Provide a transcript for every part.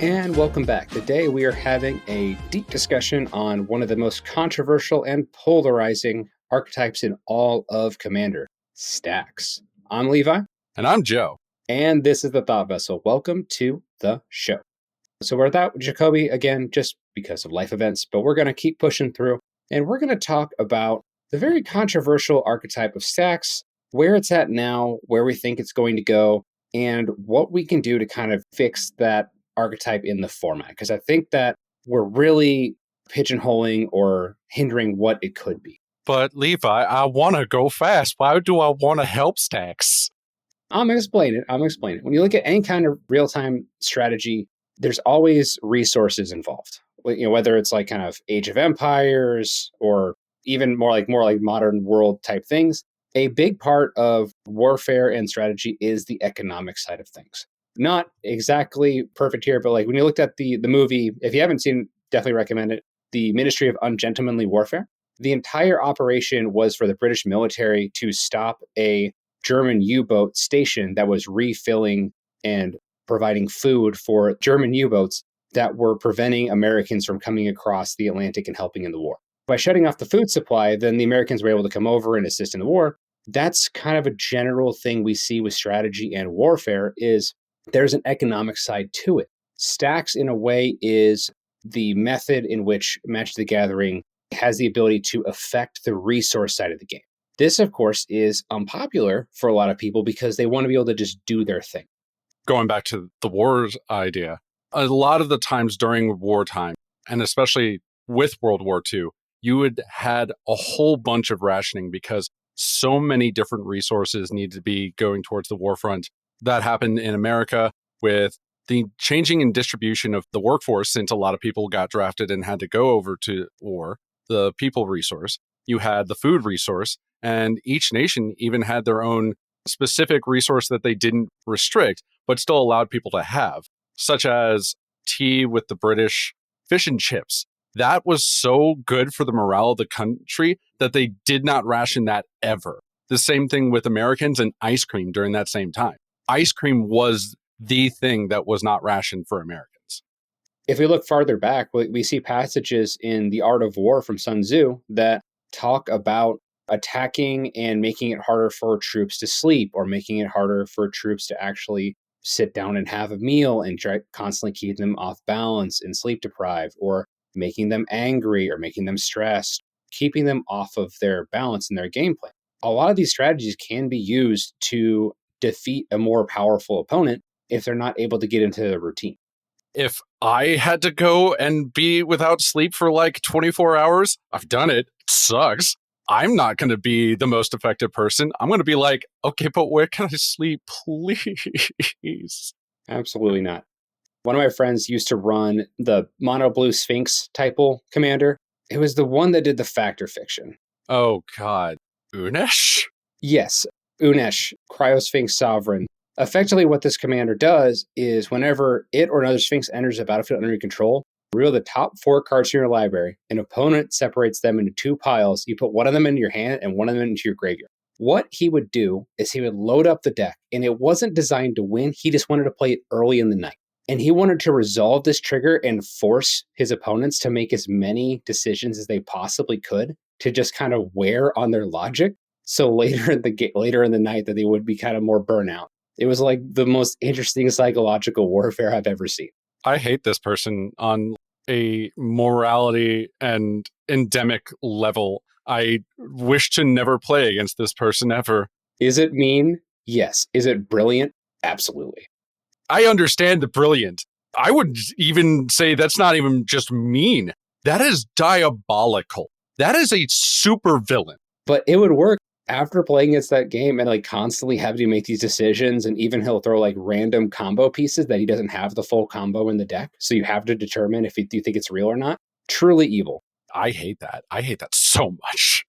And welcome back. Today we are having a deep discussion on one of the most controversial and polarizing archetypes in all of Commander, Stax. I'm Levi. And I'm Joe. And this is the Thought Vessel. Welcome to the show. So we're without Jacoby again, just because of life events, but we're going to keep pushing through. And we're going to talk about the very controversial archetype of Stax, where it's at now, where we think it's going to go, and what we can do to kind of fix that archetype in the format. Because I think that we're really pigeonholing or hindering what it could be. But Levi, I want to go fast. Why do I want to help Stax? I'm going to explain it. When you look at any kind of real-time strategy, there's always resources involved. Whether it's like kind of Age of Empires or even more like modern world type things. A big part of warfare and strategy is the economic side of things. Not exactly perfect here, but like when you looked at the movie, if you haven't seen it, definitely recommend it. The Ministry of Ungentlemanly Warfare. The entire operation was for the British military to stop a German U-boat station that was refilling and providing food for German U-boats that were preventing Americans from coming across the Atlantic and helping in the war. By shutting off the food supply, then the Americans were able to come over and assist in the war. That's kind of a general thing we see with strategy and warfare is there's an economic side to it. Stax, in a way, is the method in which Magic the Gathering has the ability to affect the resource side of the game. This, of course, is unpopular for a lot of people because they want to be able to just do their thing. Going back to the wars idea, a lot of the times during wartime, and especially with World War II, you had a whole bunch of rationing because so many different resources need to be going towards the war front. That happened in America with the changing in distribution of the workforce, since a lot of people got drafted and had to go over to war, the people resource. You had the food resource, and each nation even had their own specific resource that they didn't restrict, but still allowed people to have, such as tea with the British, fish and chips. That was so good for the morale of the country that they did not ration that ever. The same thing with Americans and ice cream during that same time. Ice cream was the thing that was not rationed for Americans. If we look farther back, we see passages in The Art of War from Sun Tzu that talk about attacking and making it harder for troops to sleep, or making it harder for troops to actually sit down and have a meal and constantly keep them off balance and sleep deprived, or making them angry or making them stressed, keeping them off of their balance in their gameplay. A lot of these strategies can be used to defeat a more powerful opponent if they're not able to get into the routine. If I had to go and be without sleep for like 24 hours, I've done it. It sucks. I'm not going to be the most effective person. I'm going to be like, okay, but where can I sleep, please? Absolutely not. One of my friends used to run the Mono Blue Sphinx typal commander. It was the one that did the Factor Fiction. Oh, God. Unesh? Yes, Unesh, Cryosphinx Sovereign. Effectively, what this commander does is whenever it or another Sphinx enters a battlefield under your control, reveal the top 4 cards from your library. An opponent separates them into 2 piles. You put one of them into your hand and one of them into your graveyard. What he would do is he would load up the deck, and it wasn't designed to win. He just wanted to play it early in the night. And he wanted to resolve this trigger and force his opponents to make as many decisions as they possibly could to just kind of wear on their logic. So later in the night that they would be kind of more burnout. It was like the most interesting psychological warfare I've ever seen. I hate this person on a morality and endemic level. I wish to never play against this person ever. Is it mean? Yes. Is it brilliant? Absolutely. I understand the brilliant. I would even say that's not even just mean. That is diabolical. That is a super villain. But it would work after playing against that game and like constantly having to make these decisions. And even he'll throw like random combo pieces that he doesn't have the full combo in the deck. So you have to determine if you think it's real or not. Truly evil. I hate that. I hate that so much.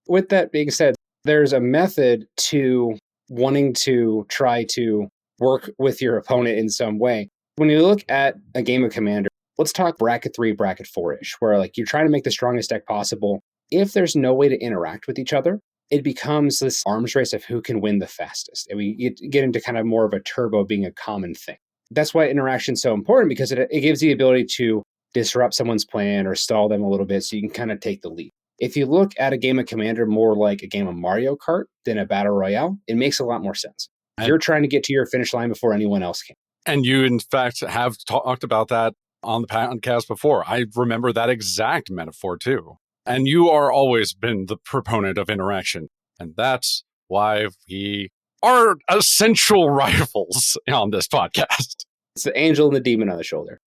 With that being said, there's a method to wanting to try to work with your opponent in some way. When you look at a game of Commander, let's talk bracket 3, bracket 4-ish, where like you're trying to make the strongest deck possible. If there's no way to interact with each other, it becomes this arms race of who can win the fastest. And we get into kind of more of a turbo being a common thing. That's why interaction is so important, because it gives the ability to disrupt someone's plan or stall them a little bit so you can kind of take the lead. If you look at a game of Commander more like a game of Mario Kart than a battle royale, it makes a lot more sense. And, You're trying to get to your finish line before anyone else can. and you, in fact, have talked about that on the podcast before. I remember that exact metaphor too. And you are always been the proponent of interaction. And that's why we are essential rivals on this podcast. It's the angel and the demon on the shoulder.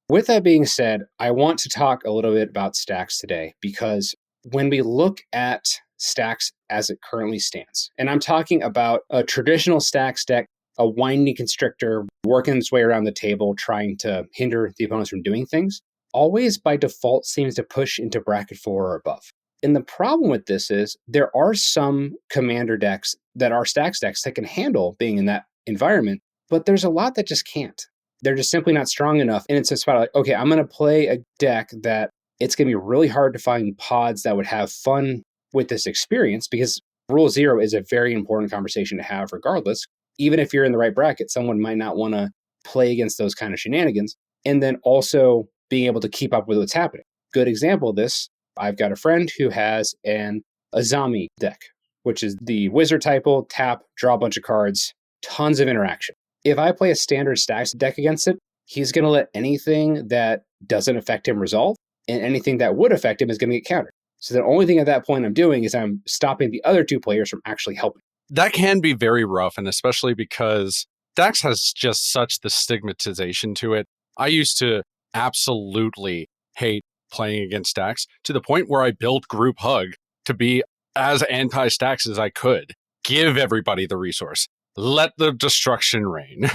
With that being said, I want to talk a little bit about Stax today, because when we look at Stax as it currently stands, and I'm talking about a traditional Stax deck, a whiny constrictor working its way around the table, trying to hinder the opponents from doing things, always by default seems to push into bracket 4 or above. And the problem with this is there are some commander decks that are Stax decks that can handle being in that environment, but there's a lot that just can't. They're just simply not strong enough. And it's just about like, okay, I'm going to play a deck that it's going to be really hard to find pods that would have fun with this experience, because rule 0 is a very important conversation to have regardless. Even if you're in the right bracket, someone might not want to play against those kind of shenanigans. And then also being able to keep up with what's happening. Good example of this, I've got a friend who has an Azami deck, which is the wizard typo, tap, draw a bunch of cards, tons of interaction. If I play a standard Stax deck against it, he's going to let anything that doesn't affect him resolve, and anything that would affect him is going to get countered. So the only thing at that point I'm doing is I'm stopping the other two players from actually helping. That can be very rough, and especially because Stax has just such the stigmatization to it. I used to absolutely hate playing against Stax to the point where I built Group Hug to be as anti-Stax as I could. Give everybody the resource. Let the destruction reign.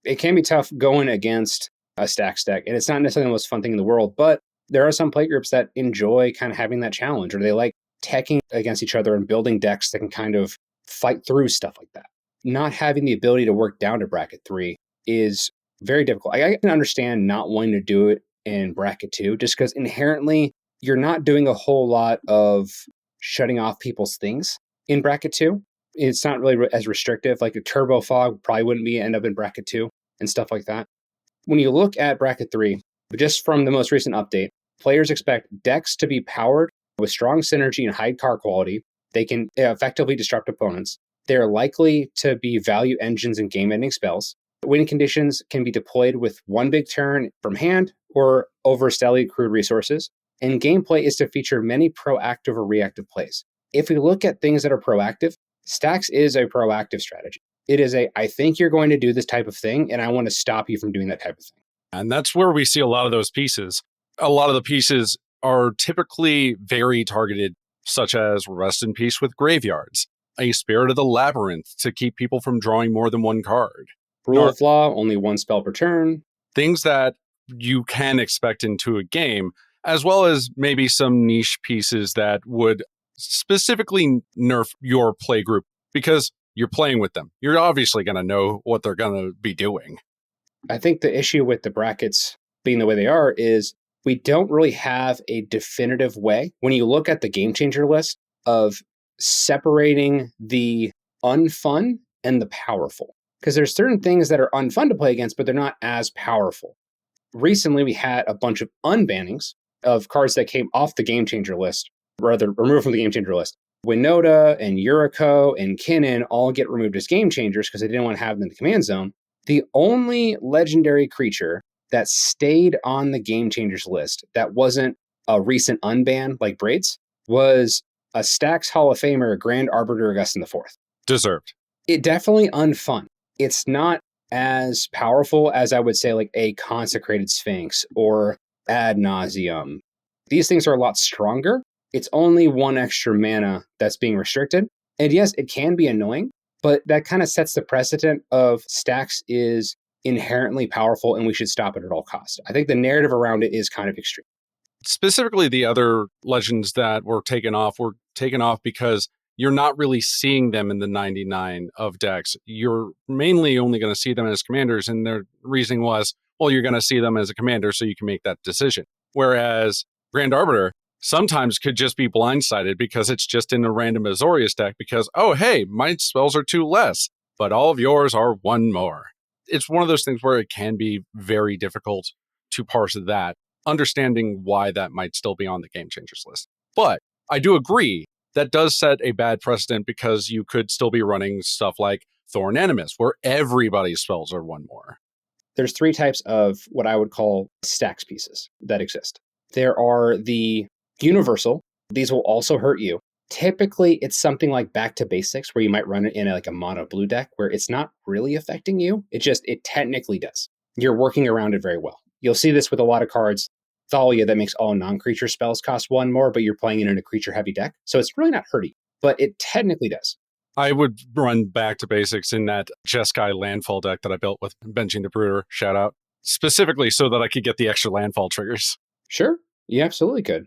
It can be tough going against a Stax deck, and it's not necessarily the most fun thing in the world, but there are some playgroups that enjoy kind of having that challenge, or they like teching against each other and building decks that can kind of fight through stuff like that. Not having the ability to work down to bracket 3 is very difficult. I can understand not wanting to do it in bracket 2, just because inherently you're not doing a whole lot of shutting off people's things in bracket 2. It's not really as restrictive. Like a turbo fog probably wouldn't end up in bracket 2 and stuff like that. When you look at bracket 3, just from the most recent update, players expect decks to be powered with strong synergy and high card quality. They can effectively disrupt opponents. They're likely to be value engines and game-ending spells. Win conditions can be deployed with one big turn from hand or over steadily accrued resources. And gameplay is to feature many proactive or reactive plays. If we look at things that are proactive, Stax is a proactive strategy. It is I think you're going to do this type of thing, and I want to stop you from doing that type of thing. And that's where we see a lot of those pieces. A lot of the pieces are typically very targeted, such as Rest in Peace with Graveyards, a Spirit of the Labyrinth to keep people from drawing more than one card. Rule of Law, only one spell per turn. Things that you can expect into a game, as well as maybe some niche pieces that would specifically nerf your play group because you're playing with them. You're obviously going to know what they're going to be doing. I think the issue with the brackets being the way they are is we don't really have a definitive way, when you look at the game changer list, of separating the unfun and the powerful. Because there's certain things that are unfun to play against, but they're not as powerful. Recently, we had a bunch of unbannings of cards that came off the game changer list, rather removed from the game changer list. Winota and Yuriko and Kinnan all get removed as game changers because they didn't want to have them in the command zone. The only legendary creature that stayed on the game changers list that wasn't a recent unban like Braids was a Stax Hall of Famer, Grand Arbiter Augustin IV. Deserved. It definitely unfun. It's not as powerful as I would say like a Consecrated Sphinx or Ad Nauseum. These things are a lot stronger. It's only one extra mana that's being restricted. And yes, it can be annoying, but that kind of sets the precedent of Stax is inherently powerful and we should stop it at all costs. I think the narrative around it is kind of extreme. Specifically, the other legends that were taken off because you're not really seeing them in the 99 of decks. You're mainly only going to see them as commanders, and their reasoning was, well, you're going to see them as a commander so you can make that decision. Whereas Grand Arbiter sometimes could just be blindsided because it's just in a random Azorius deck because, oh, hey, my spells are 2 less, but all of yours are 1 more. it's one of those things where it can be very difficult to parse that, understanding why that might still be on the game changers list. But I do agree that does set a bad precedent because you could still be running stuff like Thorn Animus, where everybody's spells are one more. There's three types of what I would call Stax pieces that exist. There are the universal. These will also hurt you. Typically, it's something like Back to Basics, where you might run it in like a mono blue deck, where it's not really affecting you. It technically does. You're working around it very well. You'll see this with a lot of cards. Thalia that makes all non-creature spells cost one more, but you're playing it in a creature-heavy deck. So it's really not hurting, but it technically does. I would run Back to Basics in that Jeskai landfall deck that I built with Benching the Brooder, shout out, specifically so that I could get the extra landfall triggers. Sure, you absolutely could.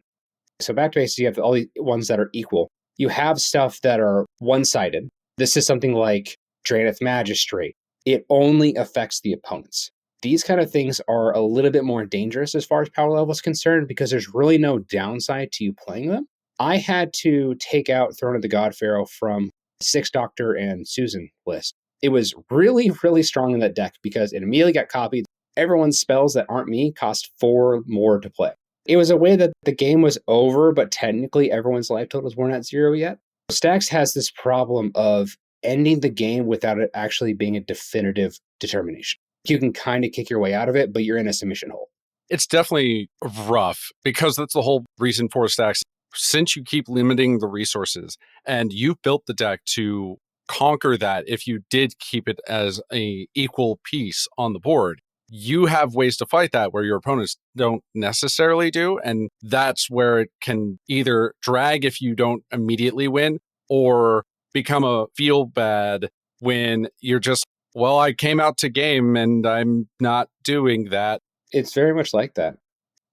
So Back to Basics, you have all the ones that are equal. You have stuff that are one-sided. This is something like Drannith Magistrate. It only affects the opponents. These kind of things are a little bit more dangerous as far as power level is concerned because there's really no downside to you playing them. I had to take out Throne of the God Pharaoh from Six Doctor and Susan list. It was really, really strong in that deck because it immediately got copied. Everyone's spells that aren't me cost 4 more to play. It was a way that the game was over, but technically everyone's life totals weren't at 0 yet. Stax has this problem of ending the game without it actually being a definitive determination. You can kind of kick your way out of it, but you're in a submission hole. It's definitely rough because that's the whole reason for Stax. Since you keep limiting the resources and you've built the deck to conquer that, if you did keep it as a equal piece on the board, you have ways to fight that where your opponents don't necessarily do. And that's where it can either drag if you don't immediately win or become a feel bad when you're just, well, I came out to game and I'm not doing that. It's very much like that.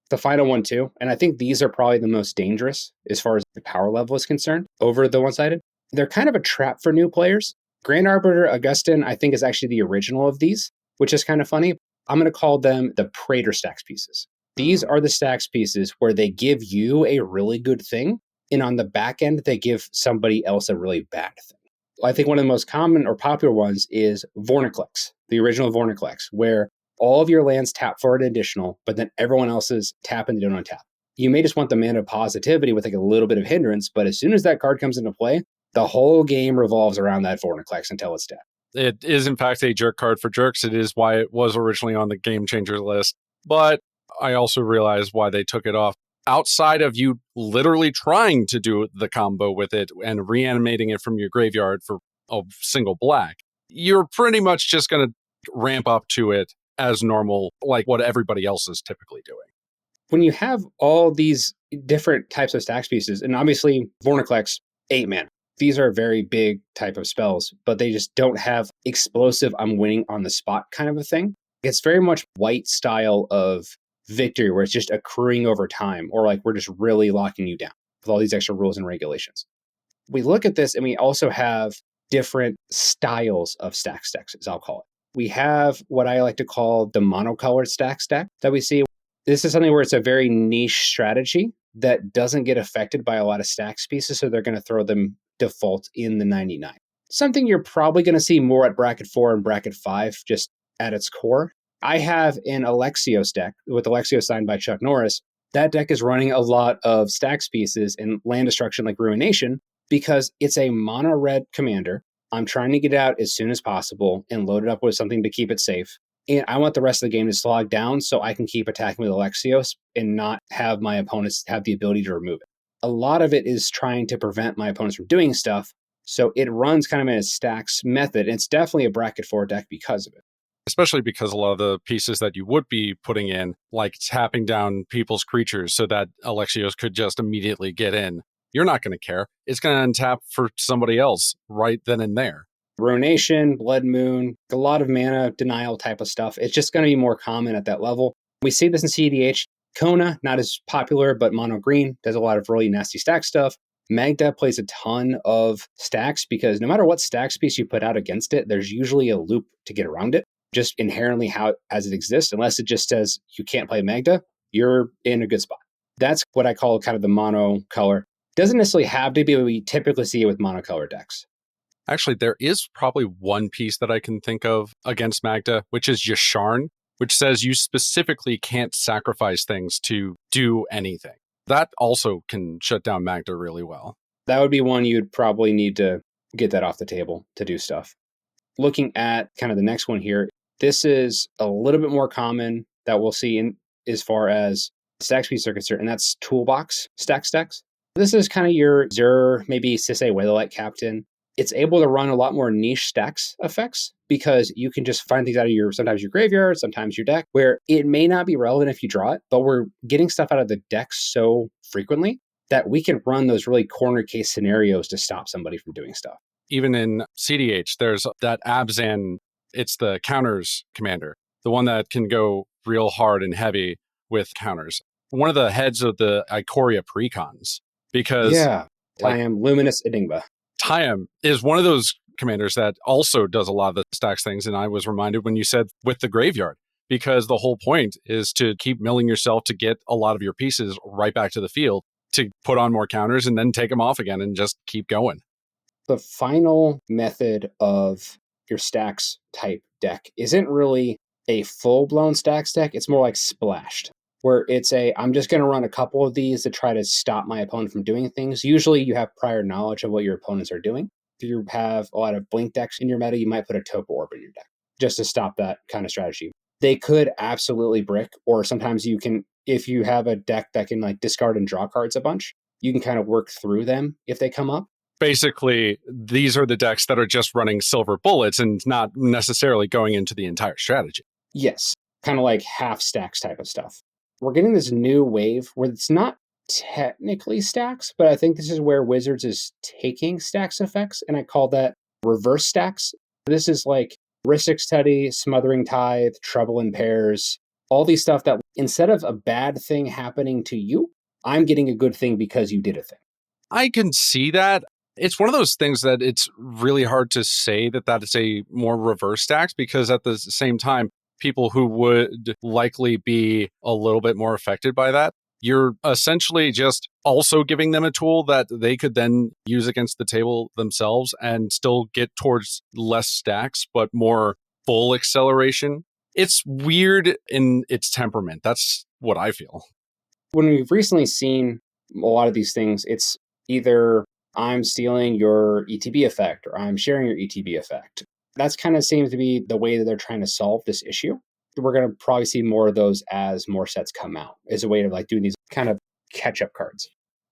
The final one, too. And I think these are probably the most dangerous as far as the power level is concerned over the one-sided. They're kind of a trap for new players. Grand Arbiter Augustin, I think, is actually the original of these, which is kind of funny. I'm going to call them the Praetor Stax pieces. These are the Stax pieces where they give you a really good thing, and on the back end, they give somebody else a really bad thing. I think one of the most common or popular ones is Vorniclex, the original Vorniclex, where all of your lands tap for an additional, but then everyone else's tap and they don't untap. You may just want the mana positivity with like a little bit of hindrance, but as soon as that card comes into play, the whole game revolves around that Vorniclex until it's dead. It is, in fact, a jerk card for jerks. It is why it was originally on the Game Changer list. But I also realized why they took it off. Outside of you literally trying to do the combo with it and reanimating it from your graveyard for a single black, you're pretty much just going to ramp up to it as normal, like what everybody else is typically doing. When you have all these different types of Stax pieces, and obviously Vorniclex, 8 mana. These are a very big type of spells, but they just don't have explosive, I'm winning on the spot kind of a thing. It's very much white style of victory where it's just accruing over time, or like we're just really locking you down with all these extra rules and regulations. We look at this and we also have different styles of Stax decks, as I'll call it. We have what I like to call the monocolored Stax deck that we see. This is something where it's a very niche strategy that doesn't get affected by a lot of Stax pieces, so they're going to throw them default in the 99. Something you're probably going to see more at bracket 4 and bracket 5, just at its core. I have an Alexios deck with Alexios signed by Chuck Norris. That deck is running a lot of Stax pieces and land destruction like Ruination because it's a mono red commander. I'm trying to get out as soon as possible and load it up with something to keep it safe. And I want the rest of the game to slog down so I can keep attacking with Alexios and not have my opponents have the ability to remove it. A lot of it is trying to prevent my opponents from doing stuff. So it runs kind of in a Stax method. And it's definitely a bracket 4 deck because of it. Especially because a lot of the pieces that you would be putting in, like tapping down people's creatures so that Alexios could just immediately get in, you're not going to care. It's going to untap for somebody else right then and there. Ruination, Blood Moon, a lot of mana denial type of stuff. It's just going to be more common at that level. We see this in CDH. Kona, not as popular, but mono green, does a lot of really nasty stack stuff. Magda plays a ton of stacks because no matter what stacks piece you put out against it, there's usually a loop to get around it. Just inherently how as it exists, unless it just says you can't play Magda, you're in a good spot. That's what I call kind of the mono color. Doesn't necessarily have to be, but we typically see it with monocolor decks. Actually, there is probably one piece that I can think of against Magda, which is Yasharn, which says you specifically can't sacrifice things to do anything. That also can shut down Magda really well. That would be one you'd probably need to get that off the table to do stuff. Looking at kind of the next one here, this is a little bit more common that we'll see in as far as stack speeds are concerned, and that's toolbox stack stacks. This is kind of your Zur, maybe Sisei Whaleite Captain. It's able to run a lot more niche stacks effects because you can just find things out of your sometimes your graveyard, sometimes your deck, where it may not be relevant if you draw it, but we're getting stuff out of the deck so frequently that we can run those really corner case scenarios to stop somebody from doing stuff. Even in CDH, there's that Abzan, it's the counters commander, the one that can go real hard and heavy with counters. One of the heads of the Ikoria precons, because Yeah. like Tiam, Luminous Enigma. Tiam is one of those commanders that also does a lot of the stacks things. And I was reminded when you said with the graveyard, because the whole point is to keep milling yourself to get a lot of your pieces right back to the field to put on more counters and then take them off again and just keep going. The final method of your stacks type deck isn't really a full blown stacks deck. It's more like splashed, where it's I'm just going to run a couple of these to try to stop my opponent from doing things. Usually you have prior knowledge of what your opponents are doing. If you have a lot of blink decks in your meta, you might put a Topo Orb in your deck just to stop that kind of strategy. They could absolutely brick, or sometimes you can, if you have a deck that can like discard and draw cards a bunch, you can kind of work through them if they come up. Basically, these are the decks that are just running silver bullets and not necessarily going into the entire strategy. Yes, kind of like half stacks type of stuff. We're getting this new wave where it's not technically stacks, but I think this is where Wizards is taking stacks effects, and I call that reverse stacks. This is like Rhystic Study, Smothering Tithe, Trouble in Pairs, all these stuff that instead of a bad thing happening to you, I'm getting a good thing because you did a thing. I can see that. It's one of those things that it's really hard to say that that is a more reverse stacks, because at the same time, people who would likely be a little bit more affected by that, you're essentially just also giving them a tool that they could then use against the table themselves and still get towards less stacks, but more full acceleration. It's weird in its temperament. That's what I feel. When we've recently seen a lot of these things, it's either I'm stealing your ETB effect or I'm sharing your ETB effect. That's kind of seems to be the way that they're trying to solve this issue. We're going to probably see more of those as more sets come out as a way of like doing these kind of catch up cards.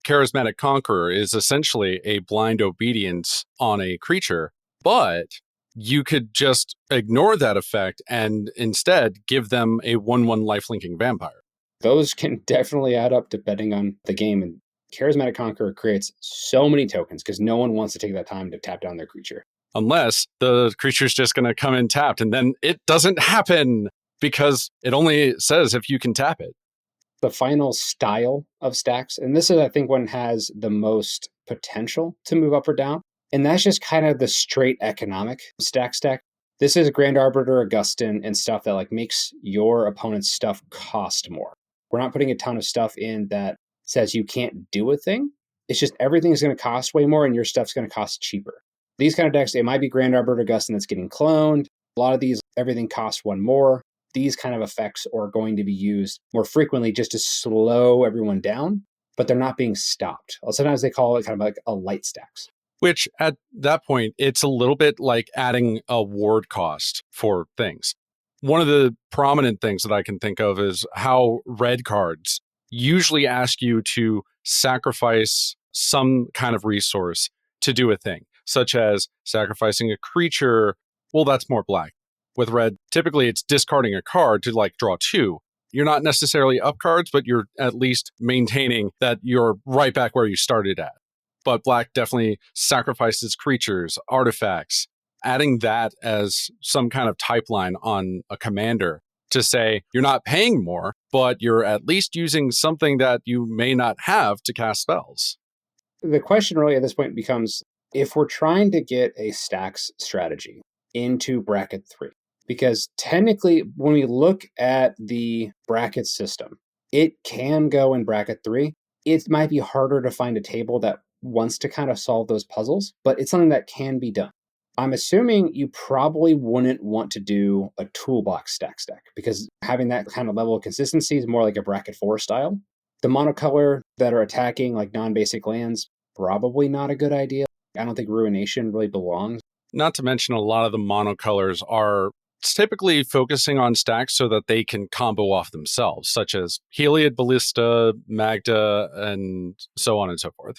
Charismatic Conqueror is essentially a blind obedience on a creature, but you could just ignore that effect and instead give them a 1/1 lifelinking vampire. Those can definitely add up depending on the game. And Charismatic Conqueror creates so many tokens because no one wants to take that time to tap down their creature. Unless the creature's just going to come in tapped, and then it doesn't happen because it only says if you can tap it. The final style of stacks, and this is, I think, one has the most potential to move up or down. And that's just kind of the straight economic stack. This is Grand Arbiter, Augustin, and stuff that like makes your opponent's stuff cost more. We're not putting a ton of stuff in that says you can't do a thing. It's just everything's going to cost way more and your stuff's going to cost cheaper. These kind of decks, it might be Grand Arbiter, Augustin that's getting cloned. A lot of these, everything costs one more. These kind of effects are going to be used more frequently just to slow everyone down, but they're not being stopped. Sometimes they call it kind of like a light stacks. Which at that point, it's a little bit like adding a ward cost for things. One of the prominent things that I can think of is how red cards usually ask you to sacrifice some kind of resource to do a thing, such as sacrificing a creature. Well, that's more black. With red, typically it's discarding a card to like draw two. You're not necessarily up cards, but you're at least maintaining that you're right back where you started at. But black definitely sacrifices creatures, artifacts. Adding that as some kind of type line on a commander to say you're not paying more, but you're at least using something that you may not have to cast spells. The question really at this point becomes if we're trying to get a stacks strategy into bracket 3, because technically when we look at the bracket system, it can go in bracket 3. It might be harder to find a table that wants to kind of solve those puzzles, but it's something that can be done. I'm assuming you probably wouldn't want to do a toolbox Stax deck because having that kind of level of consistency is more like a bracket 4 style. The monocolor that are attacking like non-basic lands, probably not a good idea. I don't think Ruination really belongs. Not to mention a lot of the monocolors are typically focusing on stacks so that they can combo off themselves, such as Heliod, Ballista, Magda, and so on and so forth.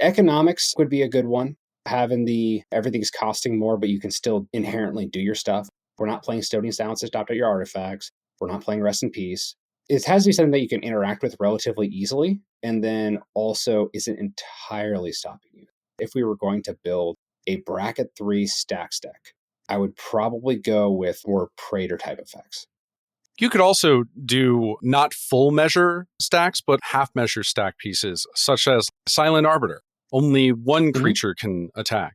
Economics would be a good one. Having the everything's costing more, but you can still inherently do your stuff. We're not playing Stony Silence to stop at your artifacts. We're not playing Rest in Peace. It has to be something that you can interact with relatively easily, and then also isn't entirely stopping you. If we were going to build a bracket 3 Stax deck, I would probably go with more Praetor type effects. You could also do not full measure stacks, but half measure stack pieces, such as Silent Arbiter. Only one creature can attack.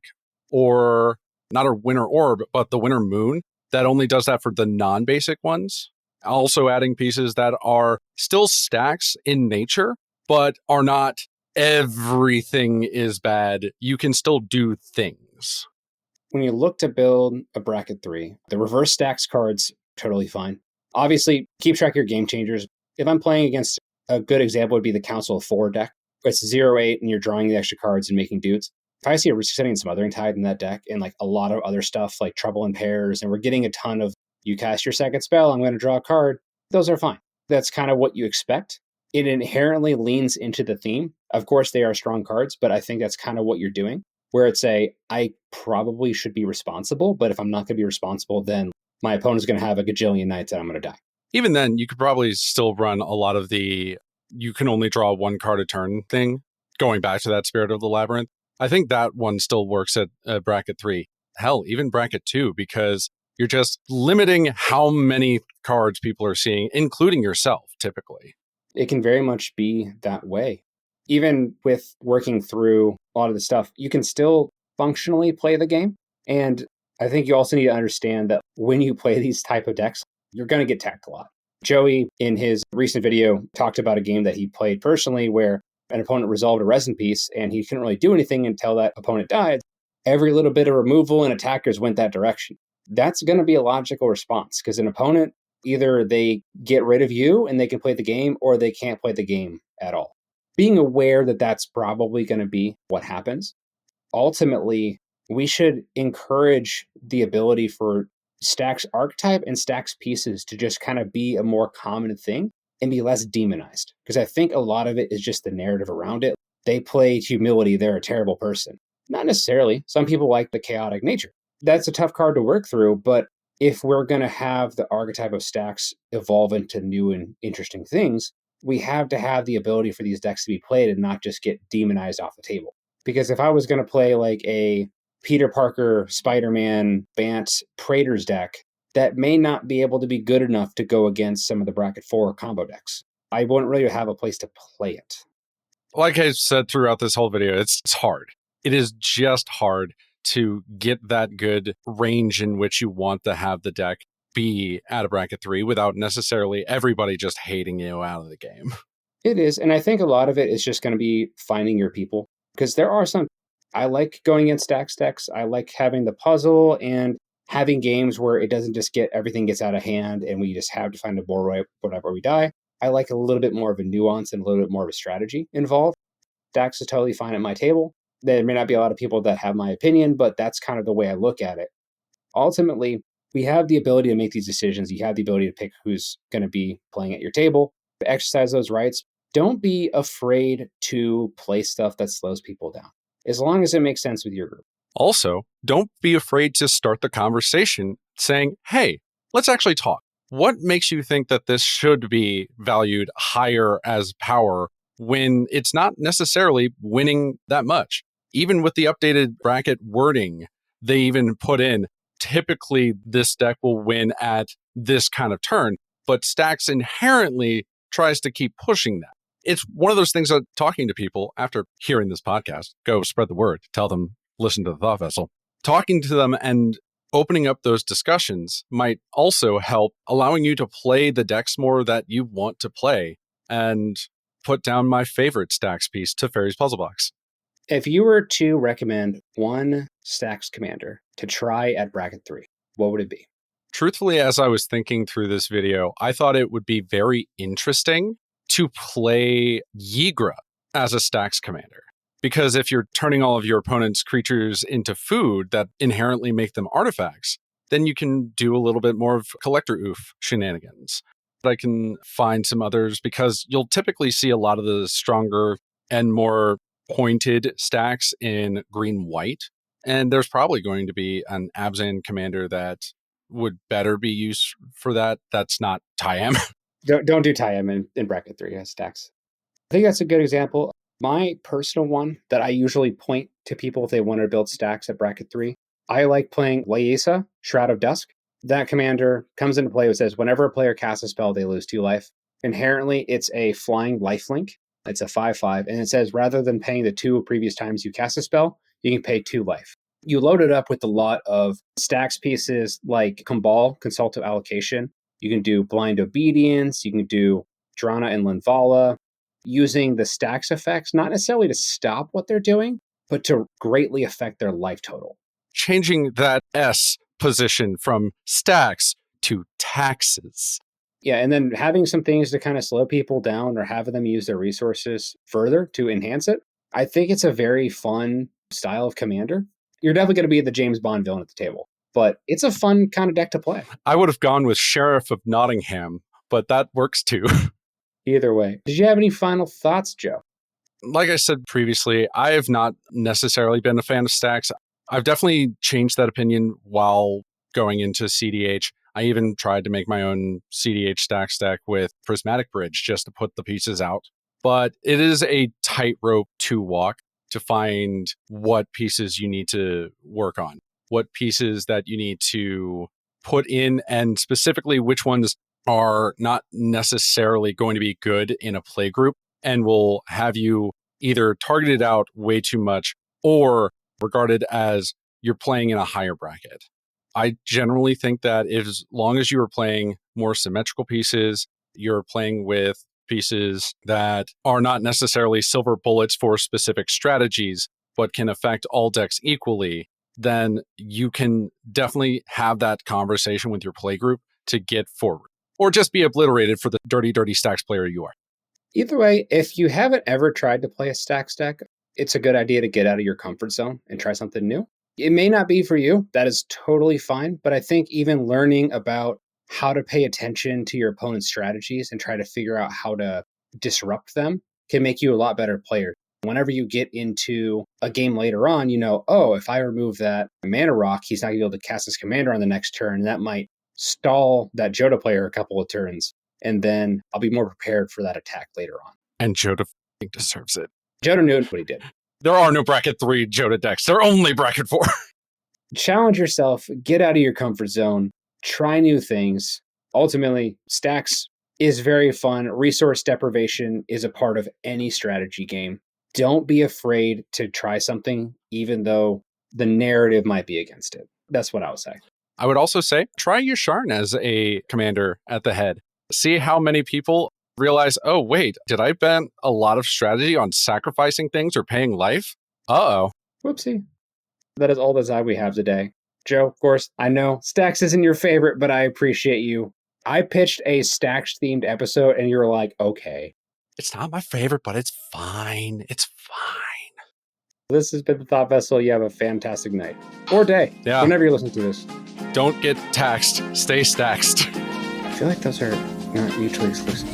Or not a Winter Orb, but the Winter Moon that only does that for the non basic ones. Also adding pieces that are still stacks in nature, but are not everything is bad. You can still do things. When you look to build a bracket 3, the reverse stacks cards, totally fine. Obviously, keep track of your game changers. If I'm playing against a good example would be the Council of 4 deck. It's 0-8 and you're drawing the extra cards and making dudes. If I see a Resetting and Smothering Tide in that deck and like a lot of other stuff like Trouble in Pairs, and we're getting a ton of you cast your second spell, I'm going to draw a card, those are fine. That's kind of what you expect. It inherently leans into the theme. Of course, they are strong cards, but I think that's kind of what you're doing. Where it's I probably should be responsible, but if I'm not going to be responsible, then my opponent's going to have a gajillion nights and I'm going to die. Even then, you could probably still run a lot of the you can only draw one card a turn thing, going back to that Spirit of the Labyrinth. I think that one still works at bracket 3. Hell, even bracket 2, because you're just limiting how many cards people are seeing, including yourself, typically. It can very much be that way. Even with working through a lot of the stuff, you can still functionally play the game. And I think you also need to understand that when you play these type of decks, you're going to get tacked a lot. Joey, in his recent video, talked about a game that he played personally where an opponent resolved a Rest in Peace and he couldn't really do anything until that opponent died. Every little bit of removal and attackers went that direction. That's going to be a logical response because an opponent, either they get rid of you and they can play the game or they can't play the game at all. Being aware that that's probably going to be what happens, ultimately, we should encourage the ability for Stax archetype and Stax pieces to just kind of be a more common thing and be less demonized. Because I think a lot of it is just the narrative around it. They play humility, they're a terrible person. Not necessarily. Some people like the chaotic nature. That's a tough card to work through, but if we're going to have the archetype of Stax evolve into new and interesting things, we have to have the ability for these decks to be played and not just get demonized off the table. Because if I was going to play like a Peter Parker, Spider-Man, Bant, Praetor's deck, that may not be able to be good enough to go against some of the bracket 4 combo decks. I wouldn't really have a place to play it. Like I said throughout this whole video, it's hard. It is just hard to get that good range in which you want to have the deck be at a bracket 3 without necessarily everybody just hating you out of the game. It is, and I think a lot of it is just going to be finding your people. Because there are some, I like going in Stax decks. I like having the puzzle and having games where it doesn't just everything gets out of hand and we just have to find a board right whenever we die. I like a little bit more of a nuance and a little bit more of a strategy involved. Stax is totally fine at my table. There may not be a lot of people that have my opinion, but that's kind of the way I look at it. Ultimately, we have the ability to make these decisions. You have the ability to pick who's going to be playing at your table, exercise those rights. Don't be afraid to play stuff that slows people down, as long as it makes sense with your group. Also, don't be afraid to start the conversation saying, hey, let's actually talk. What makes you think that this should be valued higher as power when it's not necessarily winning that much? Even with the updated bracket wording, they even put in, typically this deck will win at this kind of turn, but Stax inherently tries to keep pushing that. It's one of those things that talking to people after hearing this podcast, go spread the word, tell them, listen to the Thought Vessel. Talking to them and opening up those discussions might also help allowing you to play the decks more that you want to play and put down my favorite Stax piece, Teferi's Puzzle Box. If you were to recommend one Stax commander to try at bracket 3, what would it be? Truthfully, as I was thinking through this video, I thought it would be very interesting to play Yigra as a Stax commander. Because if you're turning all of your opponent's creatures into food that inherently make them artifacts, then you can do a little bit more of collector oof shenanigans. I can find some others because you'll typically see a lot of the stronger and more pointed stacks in green-white. And there's probably going to be an Abzan commander that would better be used for that. That's not Tyam. Don't do Tyam in bracket 3 as Stax. I think that's a good example. My personal one that I usually point to people if they want to build stacks at bracket 3, I like playing Laesa, Shroud of Dusk. That commander comes into play and says, whenever a player casts a spell, they lose 2 life. Inherently, it's a flying lifelink. It's a 5/5, and it says rather than paying the 2 previous times you cast a spell, you can pay 2 life. You load it up with a lot of stacks pieces like Kumbal, Consultative Allocation. You can do Blind Obedience. You can do Drana and Linvala, using the stacks effects, not necessarily to stop what they're doing, but to greatly affect their life total. Changing that S position from stacks to taxes. Yeah, and then having some things to kind of slow people down or having them use their resources further to enhance it. I think it's a very fun style of commander. You're definitely going to be the James Bond villain at the table, but it's a fun kind of deck to play. I would have gone with Sheriff of Nottingham, but that works too. Either way. Did you have any final thoughts, Joe? Like I said previously, I have not necessarily been a fan of stacks. I've definitely changed that opinion while going into CDH. I even tried to make my own CDH stack deck with Prismatic Bridge just to put the pieces out. But it is a tightrope to walk to find what pieces you need to work on, what pieces that you need to put in, and specifically which ones are not necessarily going to be good in a play group and will have you either targeted out way too much or regarded as you're playing in a higher bracket. I generally think that as long as you are playing more symmetrical pieces, you're playing with pieces that are not necessarily silver bullets for specific strategies, but can affect all decks equally, then you can definitely have that conversation with your play group to get forward. Or just be obliterated for the dirty, dirty stacks player you are. Either way, if you haven't ever tried to play a stacks deck, it's a good idea to get out of your comfort zone and try something new. It may not be for you. That is totally fine. But I think even learning about how to pay attention to your opponent's strategies and try to figure out how to disrupt them can make you a lot better player. Whenever you get into a game later on, you know, oh, if I remove that mana rock, he's not going to be able to cast his commander on the next turn. And that might stall that Joda player a couple of turns. And then I'll be more prepared for that attack later on. And Joda deserves it. Joda knew what he did. There are no bracket 3 Joda decks. They're only bracket 4. Challenge yourself, get out of your comfort zone, try new things. Ultimately, stacks is very fun. Resource deprivation is a part of any strategy game. Don't be afraid to try something, even though the narrative might be against it. That's what I would say. I would also say, try Yasharn as a commander at the head. See how many people realize, oh, wait, did I bet a lot of strategy on sacrificing things or paying life? Uh-oh. Whoopsie. That is all the time we have today. Joe, of course, I know Stax isn't your favorite, but I appreciate you. I pitched a Stax-themed episode, and you were like, okay. It's not my favorite, but it's fine. It's fine. This has been the Thought Vessel. You have a fantastic night. Or day. Yeah. Whenever you're listening to this. Don't get taxed. Stay staxed. I feel like those are not mutually exclusive.